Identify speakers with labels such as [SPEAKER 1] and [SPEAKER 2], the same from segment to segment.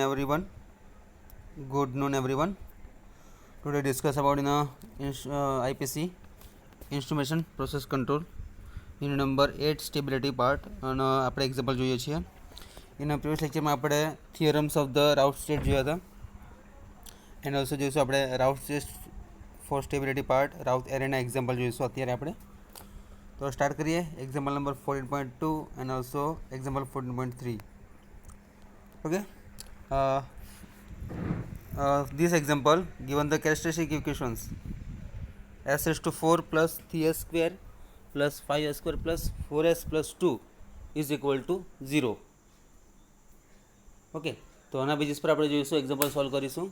[SPEAKER 1] everyone. Good noon everyone. Today discuss about IPC instrumentation process control in number 8 stability part અને આપણે example જોઈએ છીએ. એના previous લેક્ચરમાં આપણે theorems of the Routh state જોયા હતા એન્ડ ઓલ્સો જોઈશું આપણે Routh state for stability part Routh એરેના એક્ઝામ્પલ જોઈશું અત્યારે આપણે. તો સ્ટાર્ટ કરીએ example number 14.2 and also example 14.3. Okay. This example given the characteristic equations s raised to 4 plus 3s square plus 5s square plus 4s plus 2 is equal to 0. Okay, તો આના basis પર આપણે જોઈશું એક્ઝામ્પલ સોલ્વ કરીશું.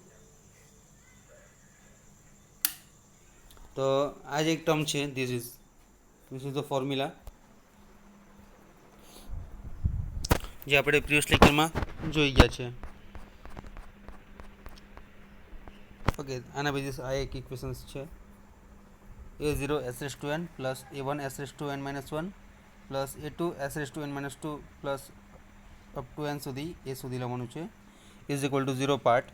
[SPEAKER 1] તો આ જ એક ટર્મ છે, ધીસ ઇઝ ધ ફોર્મ્યુલા જે આપણે પ્રીવિયસ લેક્ચરમાં જોઈ ગયા છે. ઓકે, આના બેઝિસ આ એક ઇક્વેશન્સ છે. a0 s raised to n plus a1 s raised to n minus 1 plus a2 s raised to n minus 2 plus up to n સુધી એ સુધી લખવાનું છે is equal to 0 part.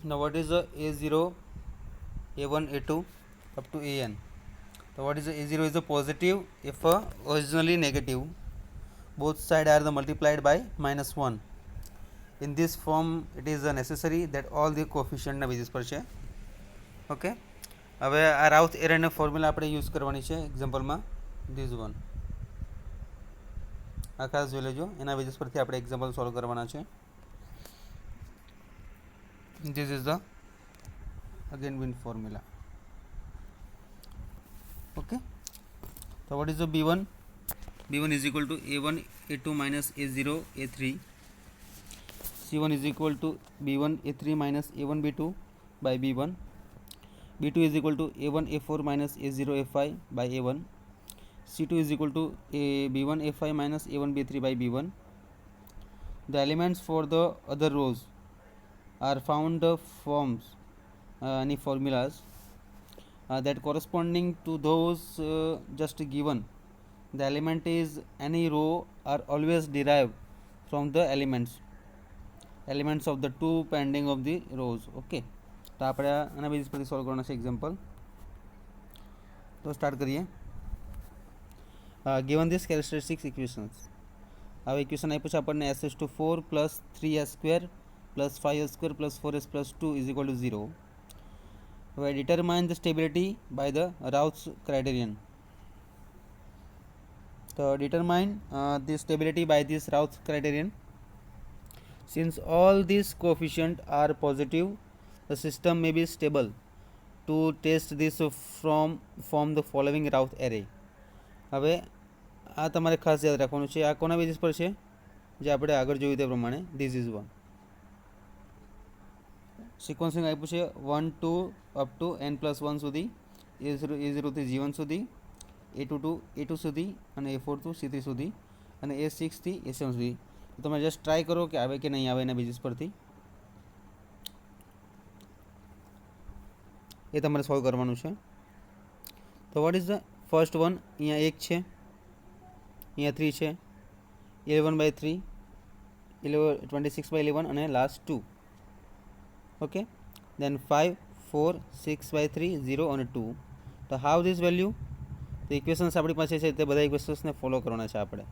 [SPEAKER 1] Now what is the a0, a1, a2 up to an? So what is the a0 is the positive if originally negative. Both sides are the multiplied by minus 1. In this form it is necessary that all the coefficient ના basis પર છે. Okay, હવે આ Routh એરેનો formula આપણે use કરવાની છે એક્ઝામ્પલમાં, this one. આ ખાસ જોઈ લેજો, એના બેઝિસ પરથી આપણે એક્ઝામ્પલ સોલ્વ કરવાના છે. This is the again win formula. Okay, તો what is the b1? b1 is equal to a1 a2 minus a0 a3. c1 is equal to b1 a3 minus a1 b2 by b1. b2 is equal to a1 a4 minus a0 a5 by a1. c2 is equal to b1 a5 minus a1 b3 by b1. The elements for the other rows are found forms any formulas that corresponding to those just given. The element is any row are always derived from the elements of the two pending of the rows. Okay, તો આપણે આના basis પરથી solve કરવાના છે example. તો start કરીએ. given this characteristics equations, હવે equation આપ્યું છે આપણને s raised to 4 plus 3s square plus 5s square plus 4s plus 2 is equal to 0. હવે determine the stability by the Raoult's criterion. So determine the stability by this Raoult's criterion. Since all these coefficients are positive, the system may be stable. To test this from the following Raoult array. હવે આ તમારે ખાસ યાદ રાખવાનું છે. આ કોના basis પર છે? જે આપણે આગળ જોયું તે પ્રમાણે. This is one. સિક્વન્સિંગ આપ્યું છે 1 2 અપ ટુ n+1 સુધી, a0 થી g1 સુધી, a2 ટુ a2 સુધી અને a4 ટુ c3 સુધી અને a6 થી a7 સુધી. તો તમે જસ્ટ ટ્રાય કરો કે આવે કે નહીં આવે એના બેઝિસ પરથી. એ તમારે સોલ્વ કરવાનું છે. તો what is the first one? અહીંયા 1 છે, અહીંયા 3 છે, 11/3, 26/11 અને લાસ્ટ 2. ઓકે, દેન 5 4 6/3 0 અને 2. તો હાઉ ધીસ વેલ્યુ? તો ઇક્વેશન્સ આપણી પાસે છે તે બધા ઇક્વેશન્સને ફોલો કરવાના છે આપણે,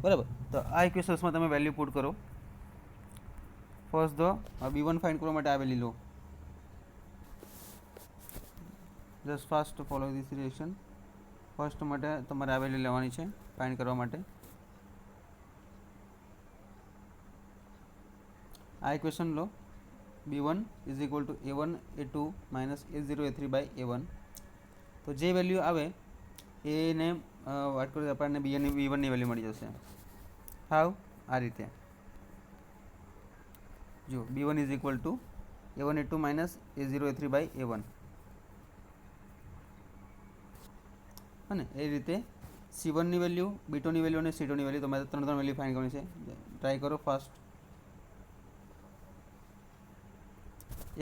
[SPEAKER 1] બરાબર. તો આ ઇક્વેશન્સમાં તમે વેલ્યુ પુટ કરો. ફર્સ્ટ ધ b1 ફાઇન્ડ કરવા માટે આ વેલ્યુ લો. Just fast follow this reaction. First માટે તમારે આ વેલ્યુ લેવાની છે ફાઇન્ડ કરવા માટે. આ ઇક્વેશન લો. b1 is equal to a1 a2 minus a0 a3 by a1. તો જે વેલ્યુ આવે એને વાત કરીએ આપણને b1ની વેલ્યુ મળી જશે. હાવ? આ રીતે જો b1 is equal to a1 a2 minus a0 a3 by a1. અને એ રીતે c1ની વેલ્યુ, b2ની વેલ્યુ અને c2ની વેલ્યુ તમારે ત્રણ વેલ્યુ ફાઇન્ડ કરવાની છે. ટ્રાય કરો ફાસ્ટ.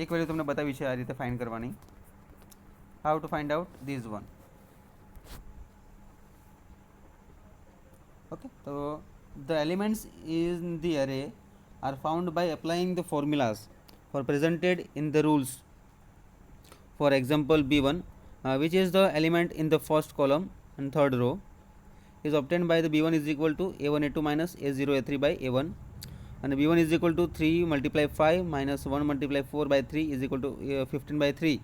[SPEAKER 1] એક વેલ્યુ તમને બતાવી છે આ રીતે ફાઇન્ડ કરવાની. How to find out this one. Okay, તો the elements in the array are found by applying the formulas for presented in the rules. For example, b1, which is the element in the first column and third row, is obtained by the b1 is equal to a1 a2 minus a0 a3 by a1, and b1 is equal to 3 multiply 5 minus 1 multiply 4 by 3 is equal to 15 by 3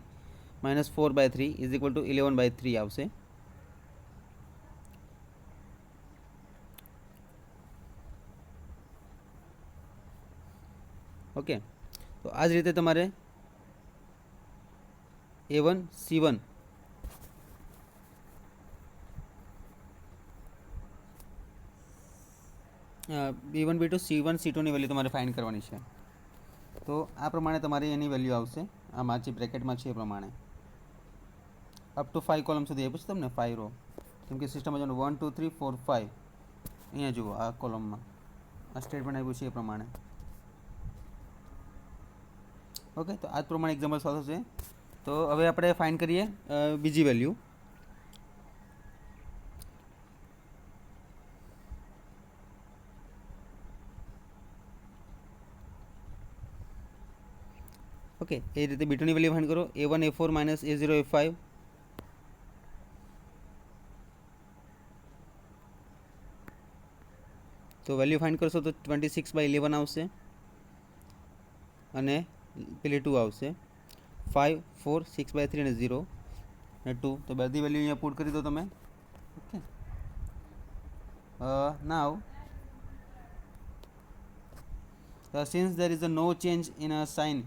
[SPEAKER 1] minus 4 by 3 is equal to 11 by 3 આવશે. Okay, તો આ જ રીતે તમારે a1 c1 b1 b2 c1 c2 ની value તમારે find કરવાની છે. તો આ પ્રમાણે તમારે એની વેલ્યુ આવશે. આમાં જે બ્રેકેટમાં છે એ પ્રમાણે અપ ટુ 5 કોલમ સુધી આપ્યું છે તમને 5 રો, કેમ કે સિસ્ટમમાં જો 1 2 3 4 5 અહીંયા જુઓ આ કોલમમાં આ સ્ટેટમેન્ટ આપ્યું છે એ પ્રમાણે. ઓકે, તો આ જ પ્રમાણે એક્ઝામ્પલ સોલ્વ થશે. તો હવે આપણે ફાઇન્ડ કરીએ બીજી વેલ્યુ. ઓકે, એ રીતે બીટુની વેલ્યુ ફાઇન્ડ કરો. a1 a4 minus a0 a5. તો વેલ્યુ ફાઇન્ડ કરશો તો 26 બાય 11 આવશે અને પેલી 2 આવશે. 5 4 6 બાય 3 અને 0 અને 2. તો બધી વેલ્યુ અહીંયા પુટ કરી દો તમે. Okay, now since there is no change in a sign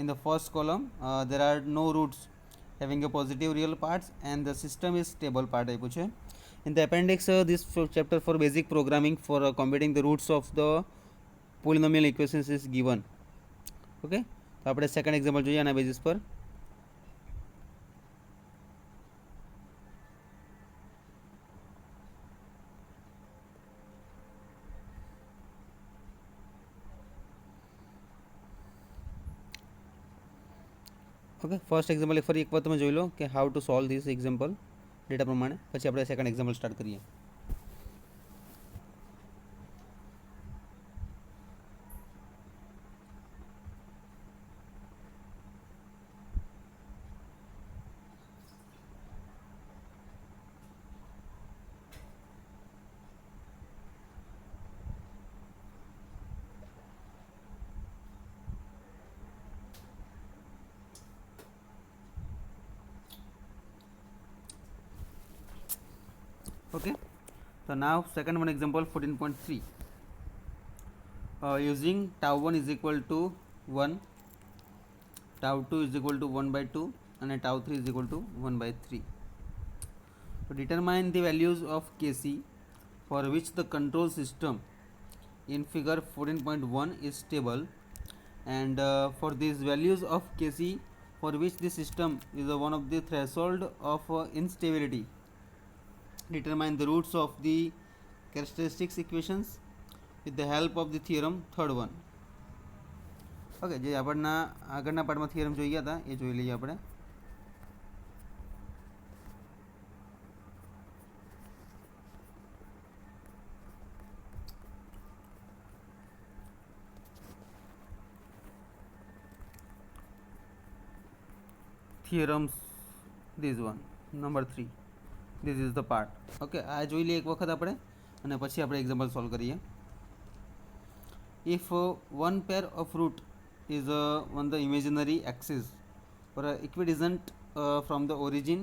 [SPEAKER 1] in the first column, there are no roots having a positive real parts and the system is stable part આપ્યું છે. In the appendix, this chapter for basic programming for computing the roots of the polynomial equations is given. Okay, તો આપણે second example જોઈએ આના basis પર. Okay, first example ફરી એકવાર તમે જોઈ લો કે how to solve this example data પ્રમાણે. પછી આપણે સેકન્ડ એક્ઝામ્પલ સ્ટાર્ટ કરીએ. Okay, so now second one example 14.3. Using tau 1 is equal to 1, tau 2 is equal to 1 by 2 and tau 3 is equal to 1 by 3. So determine the values of Kc for which the control system in figure 14.1 is stable, and for these values of Kc for which the system is one of the threshold of instability, determine the roots of the characteristics equations with the help of the theorem third one. Okay, જે આપણના આગળના પાર્ટમાં theorem જોઈ ગયા હતા એ જોઈ લઈએ આપણે. Theorems this one number 3. This is the part. Okay, આ જોઈ લઈએ એક વખત આપણે અને પછી આપણે એક્ઝામ્પલ સોલ્વ કરીએ. If one pair of root is on the imaginary axis or equidistant from the origin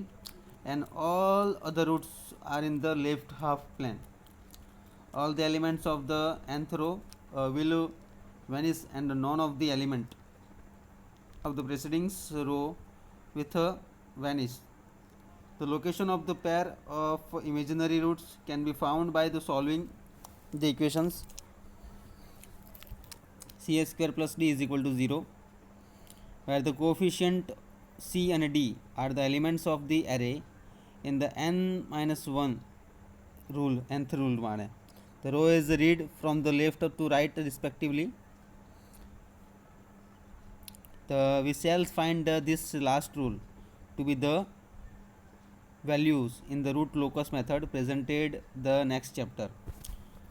[SPEAKER 1] and all other roots are in the left half plane, all the elements of the nth row will vanish and none of the element of the preceding row with vanish. The location of the pair of imaginary roots can be found by the solving the equations c a square plus d is equal to 0, where the coefficient c and d are the elements of the array in the n minus 1 rule, nth rule माने. The row is read from the left to right respectively. We shall find this last rule to be the values in the root locus method presented the next chapter.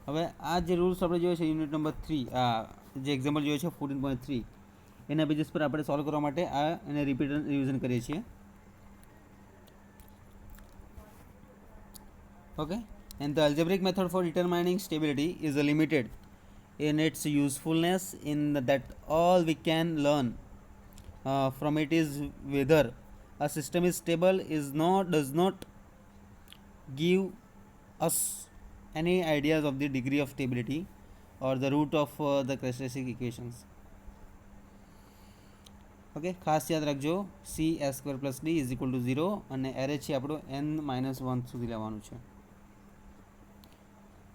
[SPEAKER 1] હવે આ જે rules આપણે જોઈએ છે unit number 3 જે example જોઈએ છે 14.3 એના બેઝિસ પર આપણે સોલ્વ કરવા માટે આ એને રિવિઝન કરીએ છીએ. Okay, and the algebraic method for determining stability is limited in its usefulness in that all we can learn from it is whether a system is stable does not give us any ideas of the degree of stability or the root of the characteristic equations. Okay, ખાસ યાદ રાખજો c² + d = 0 અને array છે આપણો n-1 સુધી લેવાનું છે.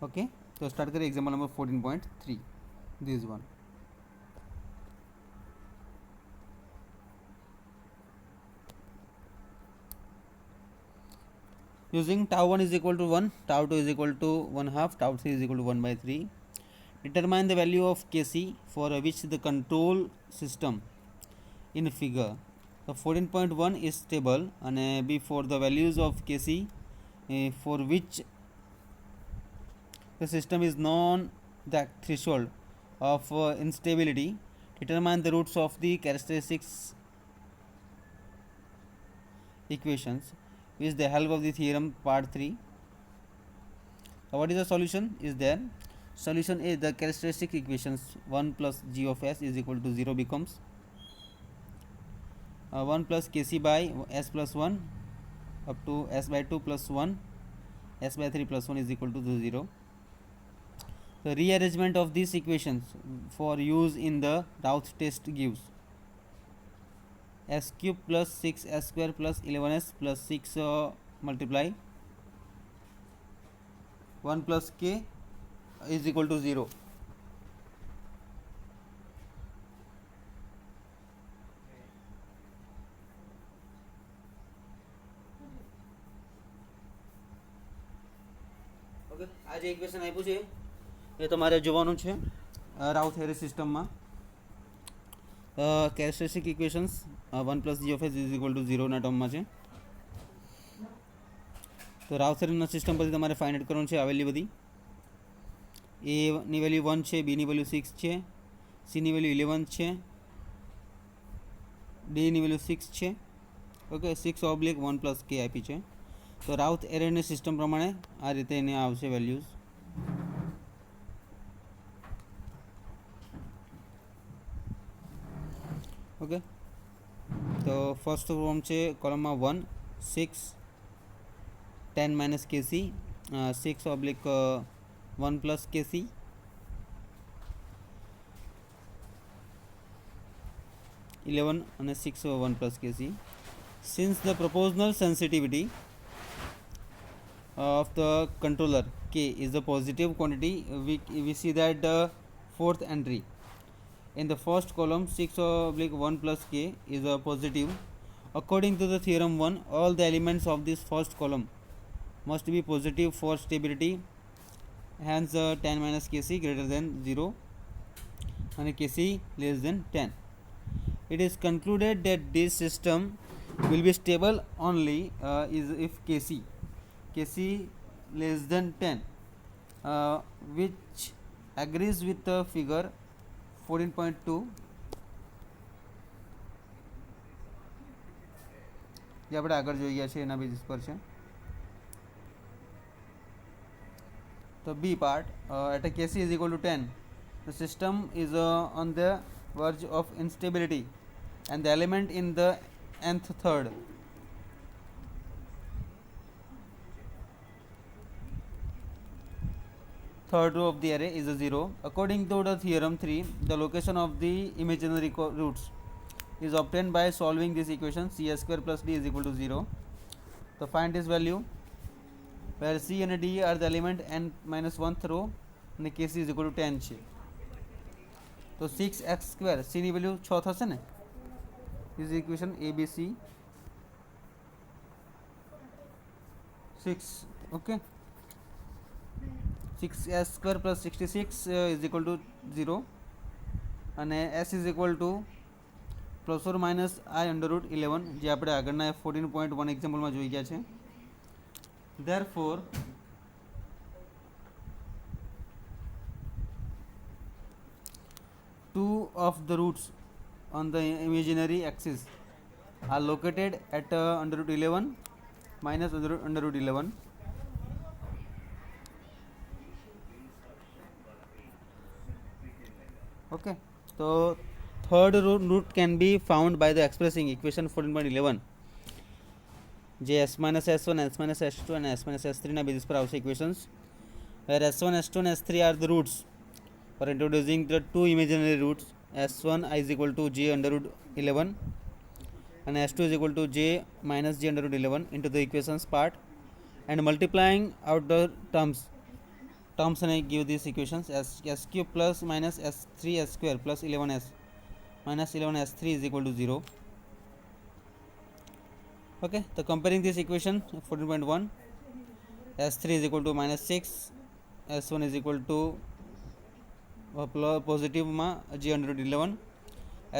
[SPEAKER 1] Okay, તો સ્ટાર્ટ કરીએ example number 14.3. This one. Using tau1 is equal to 1, tau2 is equal to 1/2, tau3 is equal to 1/3. Determine the value of Kc for which the control system in figure. So 14.1 is stable and before the values of Kc for which the system is known the threshold of instability. Determine the roots of the characteristics equations with the help of the theorem part 3. So what is the solution is there? Solution is the characteristic equations 1 plus g of s is equal to 0 becomes 1 plus kc by s plus 1 up to s by 2 plus 1 s by 3 plus 1 is equal to 0. The rearrangement of these equations for use in the Routh test gives s cube plus 6s square plus 11s plus 6 multiply 1 plus k is equal to 0. Okay, આ જે equation આપ્યું છે એ તમારે જોવાનું છે Routh Harris સિસ્ટમમાં. Characteristic equations 1 plus g of s is equal to 0 ના ટર્મમાં છે. તો રાઉથ હેરિસના સિસ્ટમ પરથી તમારે ફાઇન્ડ આઉટ કરવાનું છે. આવેલી બધી એની વેલ્યુ 1 છે, બીની વેલ્યુ 6 છે, સીની વેલ્યુ 11 છે, ડીની વેલ્યુ 6 છે. ઓકે, 6/1 plus k આપી છે. તો રાઉથ એરેની સિસ્ટમ પ્રમાણે આ રીતે એને આવશે વેલ્યુઝ. ઓકે, તો ફર્સ્ટ ફોર્મ છે કોલમમાં 1 6 10 minus kc 6/1 plus kc 11 and 6/1 plus kc. Since the proportional sensitivity of the controller k is a positive quantity, we see that the fourth entry in the first column 6/1 plus k is a positive. According to the theorem 1, all the elements of this first column must be positive for stability, hence 10 minus kc greater than 0 and kc less than 10. It is concluded that this system will be stable only is if kc less than 10, which agrees with the figure 14.2. જે આપણે આગળ જોઈ ગયા છે એના basis પર છે. તો બી part at a kc is equal to 10, the system is on the verge of instability and the element in the nth third row of the array is a 0. According to the theorem 3, the location of the imaginary roots is obtained by solving this equation c² plus d is equal to 0. So find this value where c and d are the element n-1th row and kc is equal to 10 છે. તો 6x² c ની value 6 થશે ને. this is equation abc 6. okay, 6s² plus 66 is equal to 0 and s is equal to plus or minus I under root 11 જે આપણે આગળના 14.1 એક્ઝામ્પલમાં જોઈ ગયા છે. Therefore two of the roots on the imaginary axis are located at under root 11 minus under root 11. Okay, so third root can be found by the expressing equation 14.11 J s minus s1 s minus s2 and s minus s3 ના basis પર આવશે equations where s1 s2 and s3 are the roots. For introducing the two imaginary roots, s1 is equal to j under root 11 and s2 is equal to j minus j under root 11 into the equations part, and multiplying out the terms and I give these equations as s cube plus minus s3 s square plus 11s minus 11s3 is equal to 0. Okay, so comparing this equation 14.1, s3 is equal to minus 6, s1 is equal to positive માં g under root 11,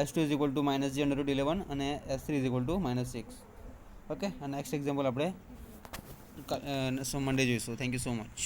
[SPEAKER 1] s2 is equal to minus g under root 11 and s3 is equal to minus 6. Okay, and next example આપણે મંડે જોઈશું. Thank you so much.